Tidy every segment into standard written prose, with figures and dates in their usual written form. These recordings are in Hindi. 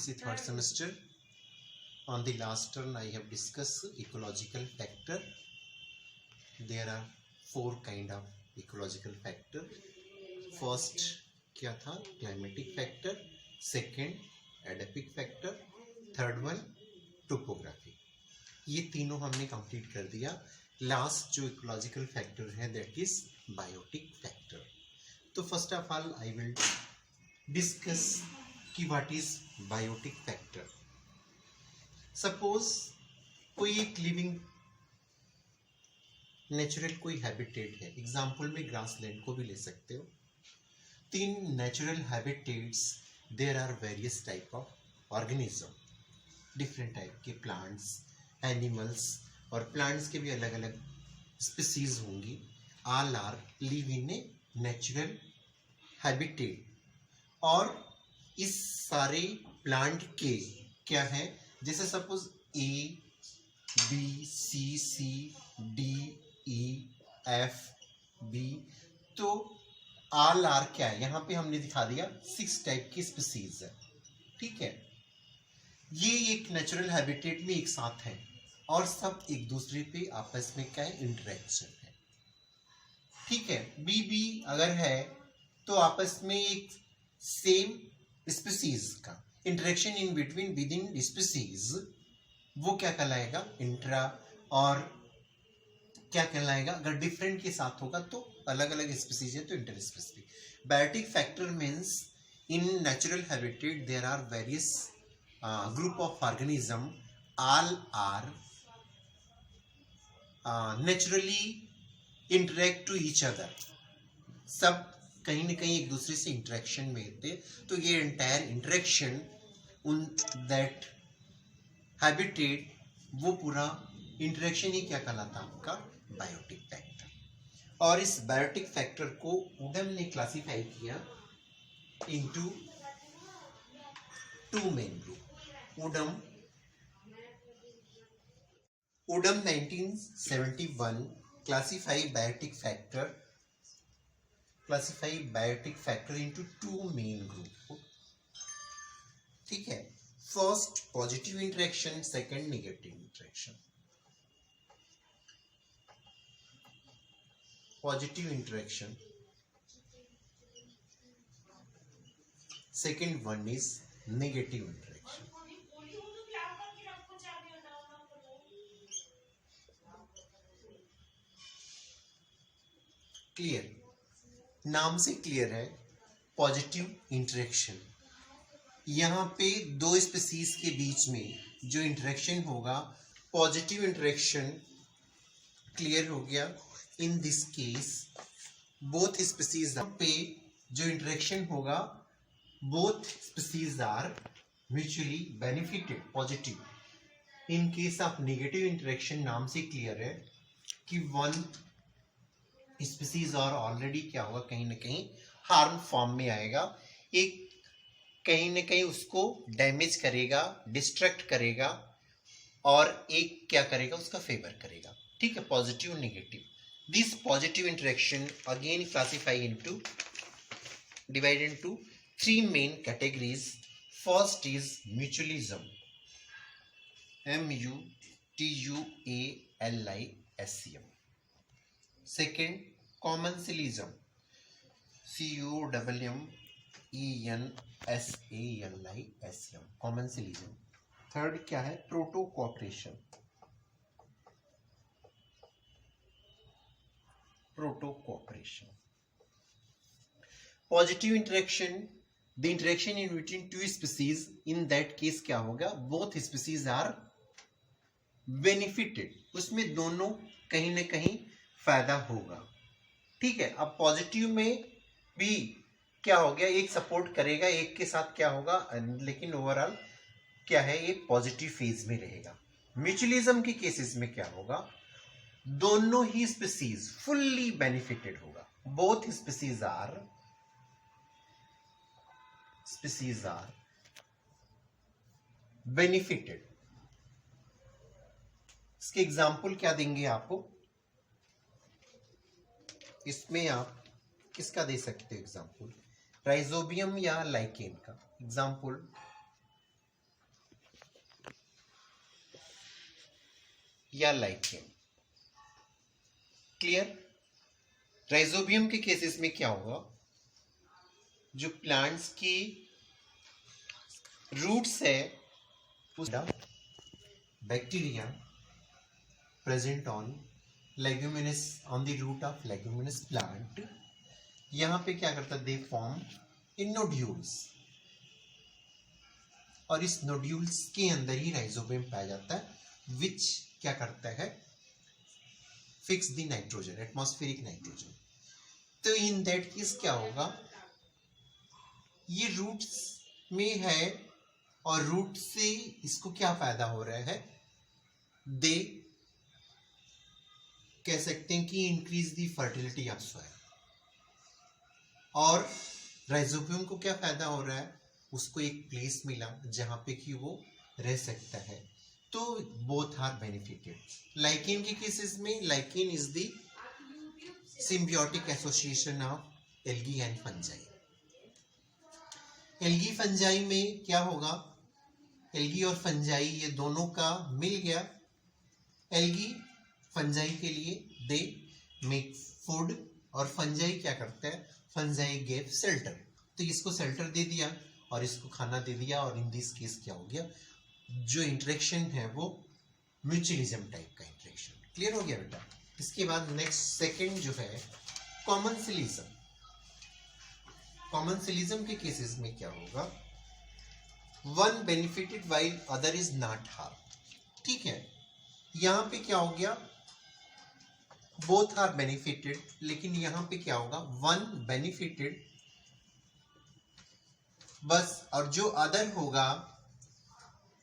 BPSC third semester. On the last turn, I have discussed ecological factor. There are four kind of ecological factor. First क्या था? Climatic factor. Second, adaptive factor. Third one, topography. ये तीनों हमने कंप्लीट कर दिया. लास्ट जो इकोलॉजिकल फैक्टर है दैट इज बायोटिक फैक्टर. तो first of all I will discuss कि what is biotic factor. Suppose कोई एक लिविंग नेचुरल कोई हैबिटेट है, एग्जाम्पल में ग्रासलैंड को भी ले सकते हो. तीन natural habitats, there are various type of organism, different type के प्लांट्स, एनिमल्स, और प्लांट्स के भी अलग अलग स्पीसीज होंगी. All are live in a natural habitat. और इस सारे प्लांट के क्या है, जैसे suppose A B C C D E F B, तो ऑल आर क्या है, यहाँ पे हमने दिखा दिया 6 टाइप की स्पीसीज है. ठीक है, ये एक नेचुरल हैबिटेट में एक साथ है और सब एक दूसरे पे आपस में क्या है, इंटरेक्शन है. ठीक है, बी अगर है तो आपस में एक सेम स्पीसीज का interaction in between with in species, वो क्या कहलाएगा, इंट्रा. और क्या कहलाएगा, अगर डिफरेंट के साथ होगा तो अलग अलग स्पीसीज है तो interspecific. Biotic factor means in natural habitat there are various group of organism, all are naturally interact to each other. सब कहीं न कहीं एक दूसरे से इंटरेक्शन में थे. तो ये एंटायर इंटरेक्शन उन दैट हैबिटेट, वो पूरा इंटरेक्शन ही क्या कहलाता है, आपका बायोटिक फैक्टर. और इस बायोटिक फैक्टर को उडम ने क्लासिफाई किया into 2 main group. Odum 1971 classify biotic factor into 2 main group. ठीक है, first positive interaction, second negative interaction. Positive interaction, second one is negative interaction. Clear, नाम से क्लियर है. पॉजिटिव इंटरेक्शन, यहाँ पे दो स्पीसीज के बीच में जो इंटरेक्शन होगा, पॉजिटिव इंटरेक्शन. क्लियर हो गया. In this case both species पे जो इंटरेक्शन होगा, both species are mutually benefited, positive. In case of negative interaction, नाम से क्लियर है कि वन स्पीसीज और ऑलरेडी क्या होगा, कहीं ना कहीं हार्म फॉर्म में आएगा. एक कहीं ना कहीं उसको डैमेज करेगा, डिस्ट्रैक्ट करेगा, और एक क्या करेगा, उसका फेवर करेगा. ठीक है, positive negative. This positive interaction again classify into, divide into 3 main categories. First is mutualism, MUTUALISM. Second commensalism, COMMENSALISM, commensalism. Third क्या है, proto cooperation. Positive interaction, the interaction in between 2 species, in that case क्या होगा, बोथ स्पीसीज आर बेनिफिटेड. उसमें दोनों कहीं ना कहीं फायदा होगा. ठीक है, अब पॉजिटिव में भी क्या हो गया, एक सपोर्ट करेगा, एक के साथ क्या होगा, लेकिन ओवरऑल क्या है, ये पॉजिटिव फेज में रहेगा. म्यूचुअलिज्म के केसेस में क्या होगा, दोनों ही स्पीसीज फुल्ली बेनिफिटेड होगा. Both species are benefited. इसके एग्जाम्पल क्या देंगे आपको, इसमें आप किसका दे सकते हो एग्जाम्पल, राइजोबियम या लाइकेन का एग्जाम्पल. या लाइकेन। क्लियर? राइजोबियम के केसेस में क्या होगा, जो प्लांट्स की रूट्स है उस bacteria present on leguminous on the root of leguminous plant, यहां पे क्या करता है, दे फॉर्म इन नोड्यूल्स, और इस नोड्यूल्स के अंदर ही राइजोबियम पाया जाता है, विच क्या करता है, fix the nitrogen, atmospheric nitrogen. तो इन दैट केस क्या होगा, ये रूट्स में है और रूट से इसको क्या फायदा हो रहा है, दे कह सकते हैं कि increase the fertility of soil, और राइजोबियम को क्या फायदा हो रहा है, उसको एक प्लेस मिला जहां पे कि वो रह सकता है। तो बोथ आर बेनिफिटेड। लाइकेन के केसेस में lichen is the symbiotic association of algae and fungi. Algae fungi में क्या होगा, एल्गी और फंजाई ये दोनों का मिल गया। एल्गी फंजाई के लिए दे मेक फूड, और फंजाई क्या करता है, फंजाई गेव शेल्टर, तो इसको शेल्टर दे दिया और इसको खाना दे दिया, और इन दिस केस क्या हो गया, जो इंटरेक्शन है वो म्यूचुअलिज्म टाइप का इंटरेक्शन। क्लियर हो गया बेटा? इसके बाद नेक्स्ट सेकंड जो है कॉमनसिलिज्म। कॉमनसिलिज्म के केसेस में क्या होगा, one benefited while other is not harm. ठीक है, यहां पे क्या हो गया, बोथ आर बेनिफिटेड, लेकिन यहां पे क्या होगा, वन बेनिफिटेड बस, और जो अदर होगा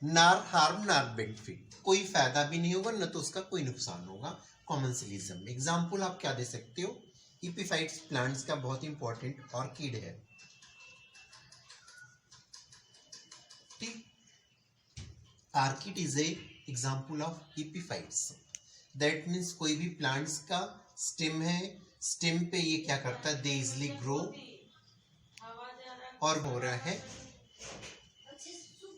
नार हार्म नार बेनिफिट, कोई फायदा भी नहीं होगा न तो उसका कोई नुकसान होगा कॉमनसिलिज्म में। एग्जाम्पल आप क्या दे सकते हो, इपिफाइट्स प्लांट्स का बहुत इंपॉर्टेंट ऑर्किड है, ठीक, orchid is a example of epiphytes. That means कोई भी प्लांट्स का स्टेम है, स्टेम पे ये क्या करता है, दे इजली ग्रो, और हो रहा है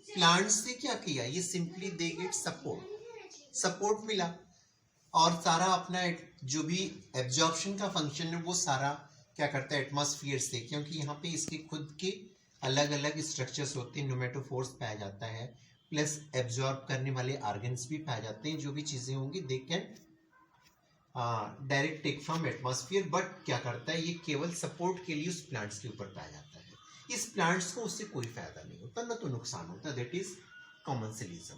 प्लांट्स ने क्या किया, ये सिंपली दे गेट सपोर्ट मिला, और सारा अपना जो भी एब्जॉर्प्शन का फंक्शन है वो सारा क्या करता है एटमॉस्फेयर से, क्योंकि यहाँ पे इसके खुद के अलग अलग स्ट्रक्चर्स होते हैं, न्यूमेटोफोर्स पाया जाता है, प्लस एब्जॉर्ब करने वाले ऑर्गन्स भी पाए जाते हैं, जो भी चीजें होंगी they can direct take from atmosphere, but क्या करता है ये केवल सपोर्ट के लिए उस प्लांट्स के ऊपर पाया जाता है। इस प्लांट्स को उससे कोई फायदा नहीं होता, न तो नुकसान होता, दैट इज कॉमनसिलिज्म।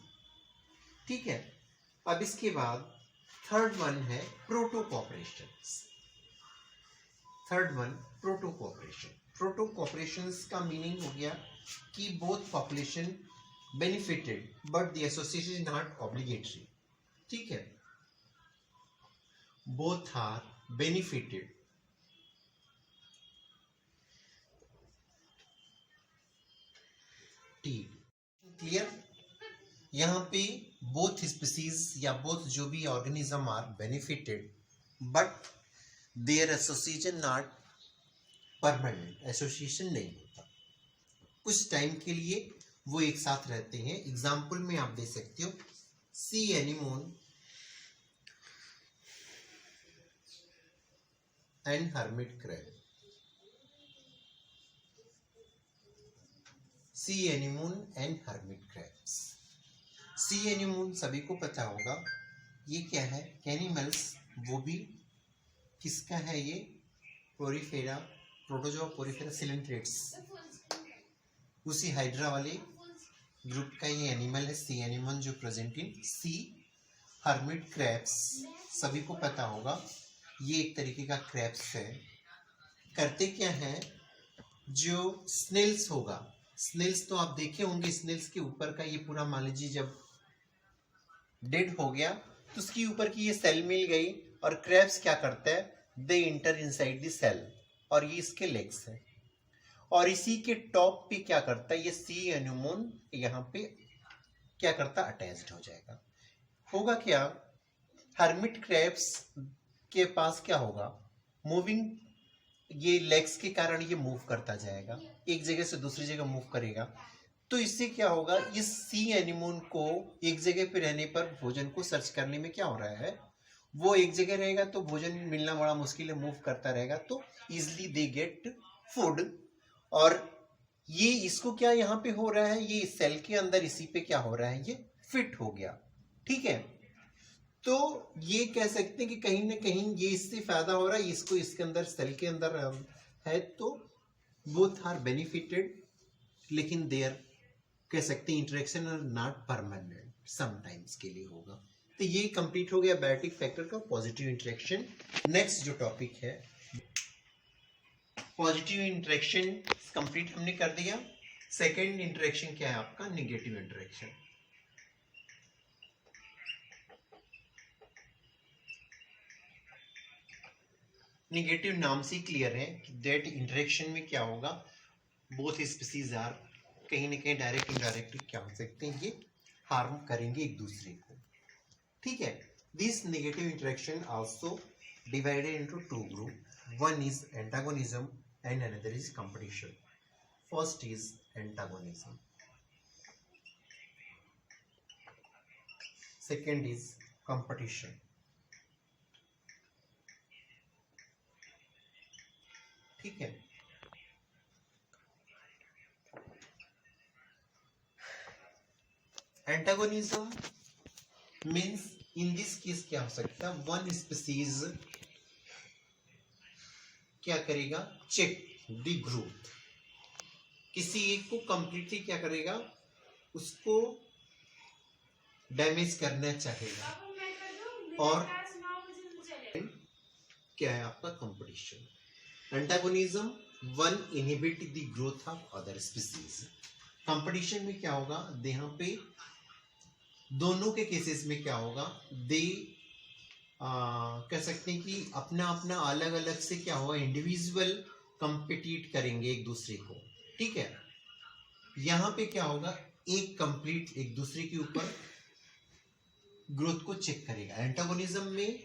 ठीक है, अब इसके बाद थर्ड वन है प्रोटोकॉपरेशन। Third one प्रोटोकॉपरेशन। प्रोटोकॉपरेशन का मीनिंग हो गया कि both population benefited but the association is not obligatory. ठीक है, बोथ आर बेनिफिटेड क्लियर? यहां पे बोथ स्पीसीज या बोथ जो भी organism are benefited but their association not permanent, association नहीं होता, कुछ टाइम के लिए वो एक साथ रहते हैं। एग्जाम्पल में आप दे सकते हो सी anemone and hermit crab. C anemone and hermit crabs. C anemone सभी को पता होगा, ये क्या है, कैनिमल्स, वो भी किसका है, ये पोरीफेरा, प्रोटोजोआ पोरीफेरा सिलेंट्रेट्स, उसी हाइड्रा वाले ग्रुप का ये एनिमल है सी एनीमोन, जो present in sea. Hermit crabs सभी को पता होगा, ये एक तरीके का क्रैब्स है। करते क्या है, जो स्नेल्स होगा, स्नेल्स तो आप देखे होंगे, स्नेल्स के ऊपर का ये पूरा मान लीजिए जब डेड हो गया तो उसके ऊपर की ये सेल मिल गई, और क्रैब्स क्या करता है, दे इंटर इनसाइड द सेल, और ये इसके लेग्स है, और इसी के टॉप पे क्या करता है ये सी एनीमोन यहाँ पे क्या करता, अटैच्ड हो जाएगा। होगा क्या, हर्मिट क्रैब्स के पास क्या होगा, मूविंग, ये लेग्स के कारण ये मूव करता जाएगा, एक जगह से दूसरी जगह मूव करेगा, तो इससे क्या होगा, इस सी एनिमोन को एक जगह पे रहने पर भोजन को सर्च करने में क्या हो रहा है, वो एक जगह रहेगा तो भोजन मिलना बड़ा मुश्किल है, मूव करता रहेगा, तो इजिली दे गेट फूड। और ये इसको क्या यहाँ पे हो रहा है, ये सेल के अंदर इसी पे क्या हो रहा है, ये फिट हो गया। ठीक है, तो ये कह सकते हैं कि कहीं ना कहीं ये इससे फायदा हो रहा है, इसको इसके अंदर सेल के अंदर है, तो बोथ आर बेनिफिटेड, लेकिन देयर कह सकते हैं interaction are not permanent, sometimes के लिए होगा। तो ये कंप्लीट हो गया बायोटिक फैक्टर का पॉजिटिव इंटरेक्शन। नेक्स्ट जो टॉपिक है, पॉजिटिव इंटरेक्शन कंप्लीट हमने कर दिया। सेकेंड इंटरेक्शन क्या है आपका, निगेटिव इंटरेक्शन। निगेटिव नाम से क्लियर है कि दैट इंटरेक्शन में क्या होगा, बोथ स्पीसीज आर कहीं ना कहीं डायरेक्ट इनडायरेक्टली क्या हो सकते हैं, ये हार्म करेंगे एक दूसरे को। ठीक है, this negative interaction also divided into two group, one is antagonism and another is competition. First is antagonism, second is competition. ठीक है, antagonism means in this case क्या हो सकता है, वन स्पीसीज क्या करेगा, चेक द ग्रोथ, किसी एक को कंप्लीटली क्या करेगा, उसको डैमेज करना चाहेगा, और क्या है आपका competition. Antagonism, one inhibit the growth of other species. Competition में क्या होगा, यहाँ पे दोनों के केसेस में क्या होगा, दे कह सकते हैं कि अपना अपना अलग अलग से क्या होगा, इंडिविजुअल कंपिटिट करेंगे एक दूसरे को। ठीक है, यहाँ पे क्या होगा, एक कंप्लीट एक दूसरे के ऊपर ग्रोथ को चेक करेगा। एंटागोनिज्म में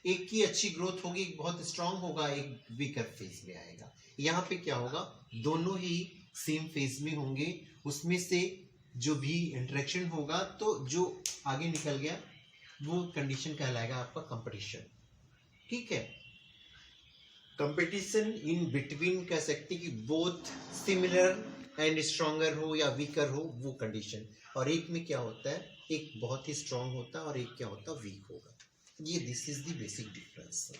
एक की अच्छी ग्रोथ होगी, बहुत स्ट्रांग होगा, एक वीकर फेज में आएगा। यहाँ पे क्या होगा, दोनों ही सेम फेज में होंगे, उसमें से जो भी इंटरेक्शन होगा तो जो आगे निकल गया वो कंडीशन कहलाएगा आपका कंपटीशन। ठीक है, कंपटीशन इन बिटवीन कह सकते कि बोथ सिमिलर एंड स्ट्रॉन्गर हो या वीकर हो, वो कंडीशन। और एक में क्या होता है, एक बहुत ही स्ट्रांग होता है और एक क्या होता है, वीक होगा। ये this is the basic difference.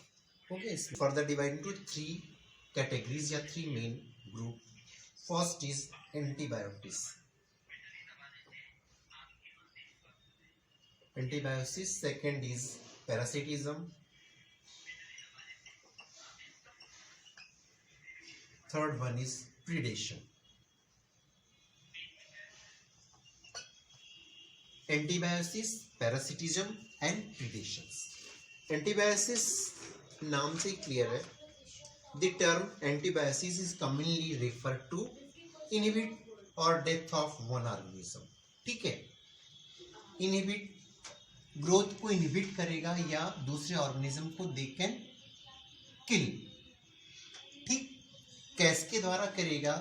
Okay, further divide into three categories या three main group. First is antibiotics, antibiosis. Second is parasitism. Third one is predation. Antibiosis, parasitism and predation. Antibiosis नाम से क्लियर है, the term antibiosis is commonly refer to inhibit और डेथ ऑफ वन ऑर्गेनिज्म। ठीक है, इनहिबिट ग्रोथ को इनहिबिट करेगा या दूसरे ऑर्गेनिज्म को दे कैन किल। ठीक, कैसके द्वारा करेगा,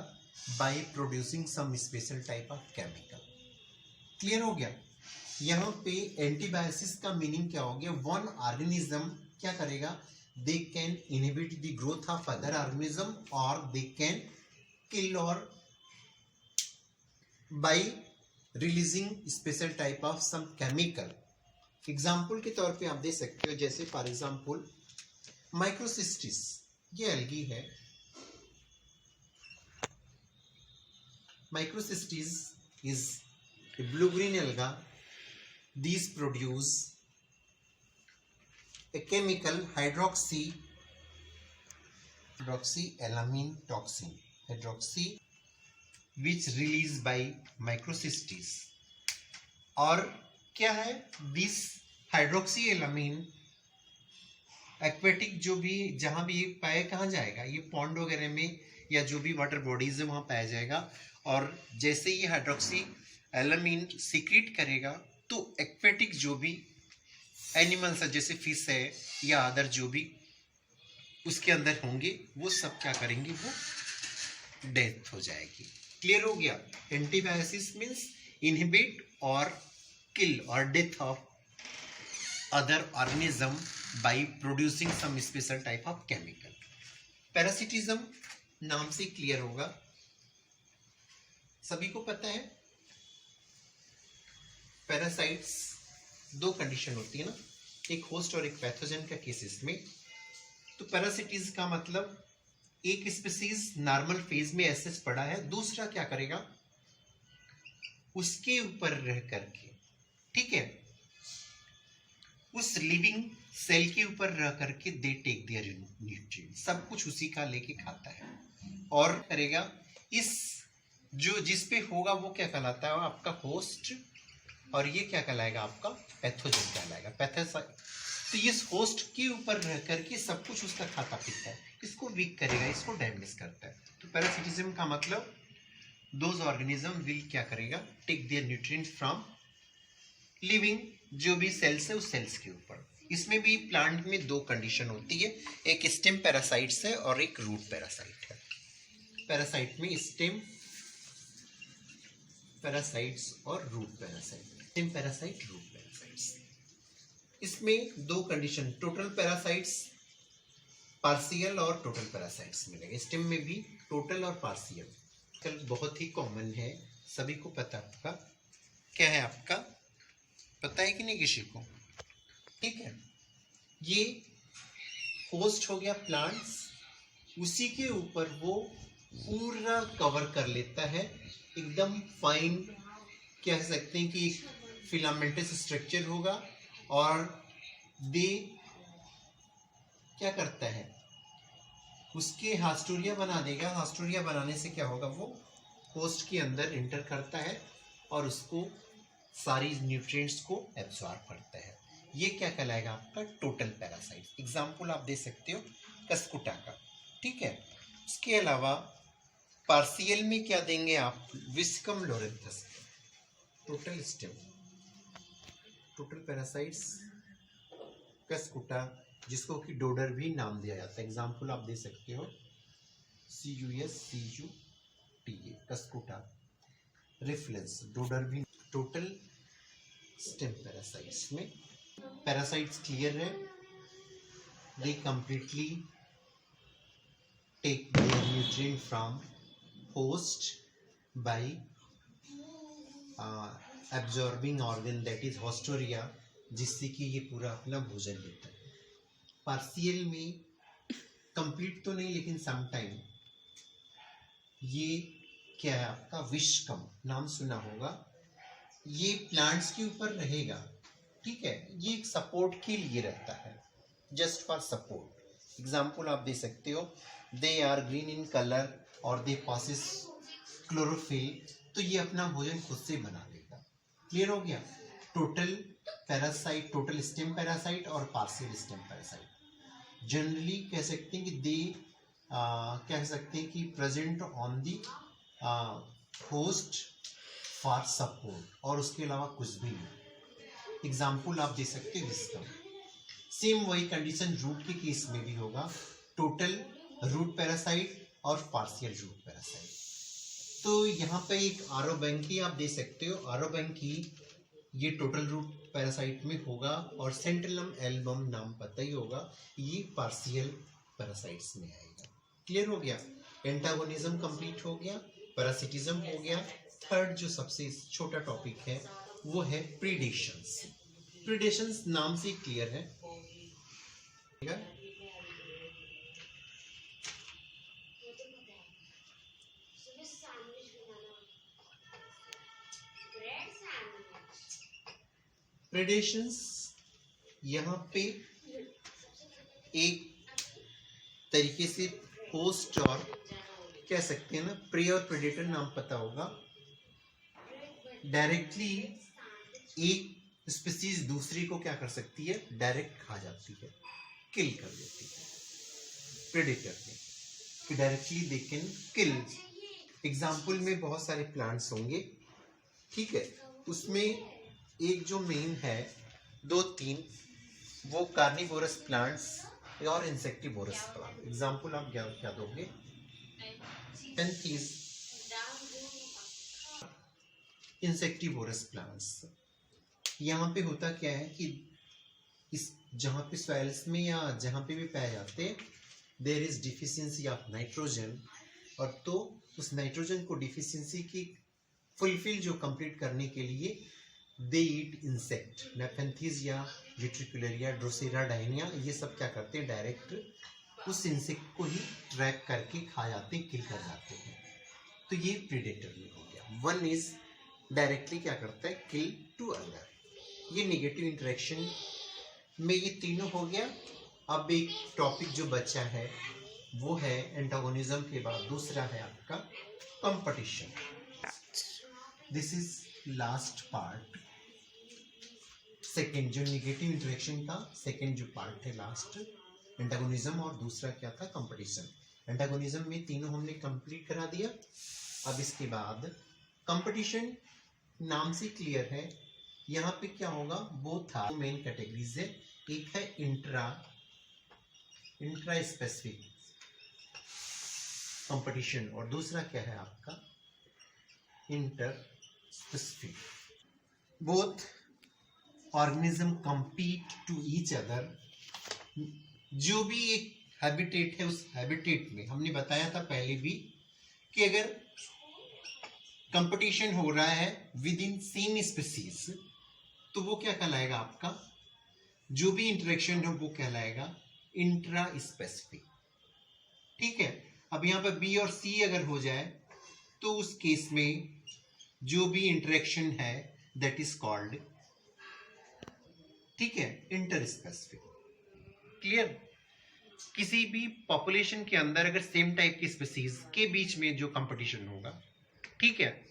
by producing some special type of chemical. Clear हो गया। यहाँ पे एंटीबायोसिस का मीनिंग क्या हो गया, वन ऑर्गेनिज्म क्या करेगा, they can inhibit the growth of other organism और दे कैन किल और by releasing special type of some chemical. Example के तौर पे आप दे सकते हो, जैसे फॉर एग्जाम्पल माइक्रोसिस्टिस, ये एल्गी है। Microcystis is a blue-green alga. These produce a chemical hydroxyamine toxin, which released by microcystis. और क्या है, this हाइड्रोक्सीएलामीन एक्वेटिक जो भी जहां भी पाया कहाँ जाएगा, ये पॉन्ड वगैरह में या जो भी वाटर बॉडीज है वहां पाया जाएगा। और जैसे ये हाइड्रोक्सी एलामीन सीक्रेट करेगा तो एक्वेटिक जो भी एनिमल्स है, जैसे फिश है या अदर जो भी उसके अंदर होंगे, वो सब क्या करेंगे, वो डेथ हो जाएगी। क्लियर हो गया? एंटीबायोसिस मीन्स इनहिबिट और किल और death of other organism by producing some special type of chemical. Parasitism नाम से क्लियर होगा, सभी को पता है। पैरासाइट्स दो कंडीशन होती है ना, एक होस्ट और एक पैथोजन का केसेस में। तो पैरासिटिज का मतलब एक स्पीसीज नॉर्मल फेज में एसेस पड़ा है, दूसरा क्या करेगा उसके ऊपर रह करके, ठीक है, उस लिविंग सेल के ऊपर रह करके दे टेक देयर न्यूट्रिएंट, सब कुछ उसी का लेके खाता है और करेगा। इस जो जिस पे होगा वो क्या कहलाता है आपका होस्ट, और ये क्या कहलाएगा आपका पैथोजन कहलाएगा, पैथोसाइट। तो इस होस्ट के ऊपर रह करके सब कुछ उसका खाता पीता है, इसको वीक करेगा, इसको डैमेज करता है। तो पैरासिटिज्म का मतलब दोज ऑर्गेनिज्म विल क्या करेगा, take their nutrient from living जो भी सेल्स है उस सेल्स के ऊपर। इसमें भी प्लांट में दो कंडीशन होती है, एक स्टेम पैरासाइट्स है और एक रूट पैरासाइट है। पैरासाइट में स्टेम पैरासाइट्स और root parasite, stem parasite root parasites. इसमें दो कंडीशन, टोटल पैरासाइट्स, पार्शियल और टोटल पैरासाइट्स मिलेंगे। स्टेम में भी टोटल और पार्शियल। कल बहुत ही कॉमन है, सभी को पता होगा। क्या है आपका पता है कि नहीं किसी को? ठीक है, ये होस्ट हो गया प्लांट्स, उसी के ऊपर वो पूरा कवर कर लेता है, एकदम फाइन कह सकते हैं कि फिलामेंटस स्ट्रक्चर होगा। और दे क्या करता है उसके हास्टोरिया बना देगा। हास्टोरिया बनाने से क्या होगा, वो होस्ट के अंदर इंटर करता है और उसको सारी न्यूट्रिएंट्स को एब्सॉर्ब करता है। ये क्या कहलाएगा आपका टोटल पैरासाइट। एग्जाम्पल आप दे सकते हो कस्कुटा का, ठीक है। इसके अलावा पार्शियल में क्या देंगे आप, Viscum Loranthus, total stem, total parasites Cuscuta, जिसको कि डोडर भी नाम दिया जाता है। एग्जाम्पल आप दे सकते हो CUSCUTA कस्कुटा, रिफ्लेंस, डोडर भी। टोटल स्टेम पैरासाइट्स में पैरासाइट्स क्लियर है, they completely take their nutrient from host by absorbing organ that is haustoria, जिससे कि ये पूरा अपना भोजन लेता है। पार्शियल में कंप्लीट तो नहीं, लेकिन समटाइम ये क्या है आपका विस्कम, नाम सुना होगा। ये प्लांट्स के ऊपर रहेगा, ठीक है, ये एक सपोर्ट के लिए रहता है, जस्ट फॉर सपोर्ट। एग्जाम्पल आप दे सकते हो, they are green in colour और दे पासिस क्लोरोफिल, तो ये अपना भोजन खुद से बना लेगा। क्लियर हो गया? Total parasite, total stem parasite और पार्शियल स्टेम पैरासाइट जनरली कह सकते हैं कि दे कह सकते हैं कि present on the host for support, और उसके अलावा कुछ भी नहीं। एग्जाम्पल आप दे सकते हैं विस्कम। सेम वही कंडीशन रूट के केस में भी होगा, टोटल रूट पैरासाइट और पार्शियल रूट पैरासाइट। तो यहाँ पे एक आरोबैंकी आप दे सकते हो, आरोबैंकी ये टोटल रूट पैरासाइट में होगा, और सेंट्रलम एल्बम नाम पता ही होगा, ये पार्शियल पैरासाइट्स में आएगा। क्लियर हो गया? एंटागोनिज्म कंप्लीट हो गया, पैरासिटिज्म हो गया। थर्ड जो सबसे छोटा टॉपिक है वो है प्रीडेशंस। प्रीडेशंस नाम से क्लियर है, प्रेडेशंस यहाँ पे एक तरीके से होस्ट और कह सकते हैं ना, प्रे और प्रेडेटर नाम पता होगा। डायरेक्टली एक स्पीसीज दूसरी को क्या कर सकती है, डायरेक्ट खा जाती है, किल कर देती है। प्रेडेटर ने कि directly they can kill. Example में बहुत सारे प्लांट्स होंगे, ठीक है, उसमें एक जो मेन है, दो तीन, वो कार्निवोरस प्लांट्स और इंसेक्टिवोरस प्लांट। एग्जाम्पल आप क्या क्या दोगे? 10 is इंसेक्टिवोरस प्लांट्स। यहाँ पे होता क्या है कि इस जहाँ पे सॉइल्स में या जहाँ पे भी पाए जाते हैं there is deficiency of nitrogen, और तो उस नाइट्रोजन को डिफिशियंसी की फुलफिल जो कंप्लीट करने के लिए दे ईट इंसेक्ट, नेफेंथीज या विट्रिकुलरिया, ड्रोसेरा, डायनिया, ये सब क्या करते हैं डायरेक्ट उस इंसेक्ट को ही ट्रैक करके खा जाते हैं, किल कर जाते हैं। तो ये प्रीडेटर में हो गया। वन इज डायरेक्टली क्या करता है, किल टू अदर। ये नेगेटिव इंटरेक्शन में ये तीनों हो गया। अब एक टॉपिक जो बचा है वो है एंटागोनिज्म के बाद दूसरा है आपका competition. This is last part, second जो नेगेटिव इंटरेक्शन का सेकेंड जो पार्ट है लास्ट, एंटागोनिज्म और दूसरा क्या था कंपटीशन। एंटागोनिज्म में तीनों हमने कंप्लीट करा दिया। अब इसके बाद कंपटीशन नाम से क्लियर है, यहाँ पे क्या होगा, बोथ आर मेन कैटेगरीज है। एक है इंट्रा स्पेसिफिक कंपटीशन और दूसरा क्या है आपका interspecific. Both organism compete to each other. जो भी एक हैबिटेट है उस हैबिटेट में हमने बताया था पहले भी कि अगर कंपटीशन हो रहा है विद इन सेम स्पीसीज तो वो क्या कहलाएगा, आपका जो भी इंटरेक्शन हो वो कहलाएगा इंट्रा स्पेसिफिक। ठीक है। अब यहाँ पर बी और सी अगर हो जाए तो उस केस में जो भी इंटरेक्शन है दैट इज कॉल्ड, ठीक है, इंटर स्पेसिफिक। क्लियर। किसी भी पॉपुलेशन के अंदर अगर सेम टाइप की स्पीसीज के बीच में जो कंपटीशन होगा, ठीक है,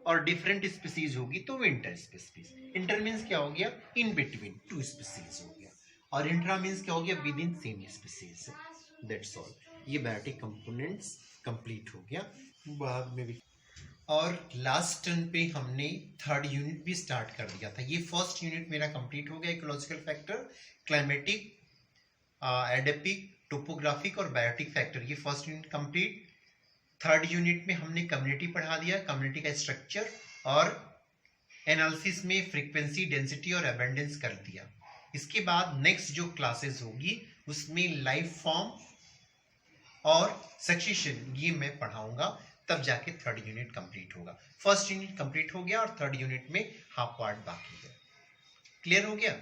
और डिफरेंट स्पीसीज होगी तो वो इंटर स्पेसिफिक। इंटर मीन्स क्या हो गया, इन बिटवीन टू स्पीसीज हो गया, और इंट्रा मीन्स क्या हो गया, with in same species. That's all. ये बायोटिक कंपोनेंट्स कंप्लीट हो गया। बाद में भी और लास्ट टर्न पे हमने थर्ड यूनिट भी स्टार्ट कर दिया था। ये फर्स्ट यूनिट मेरा कंप्लीट हो गया, ecological factor, climatic, adipic, topographic और बायोटिक फैक्टर। ये first unit complete. Third unit में हमने कम्युनिटी पढ़ा दिया, कम्युनिटी का स्ट्रक्चर और एनालिसिस में फ्रीक्वेंसी, डेंसिटी और एबंडेंस कर दिया। इसके बाद नेक्स्ट जो क्लासेस होगी उसमें लाइफ फॉर्म और सक्सेशन ये मैं पढ़ाऊंगा, तब जाके थर्ड यूनिट कंप्लीट होगा। फर्स्ट यूनिट कंप्लीट हो गया और थर्ड यूनिट में हाफ पार्ट बाकी है। क्लियर हो गया।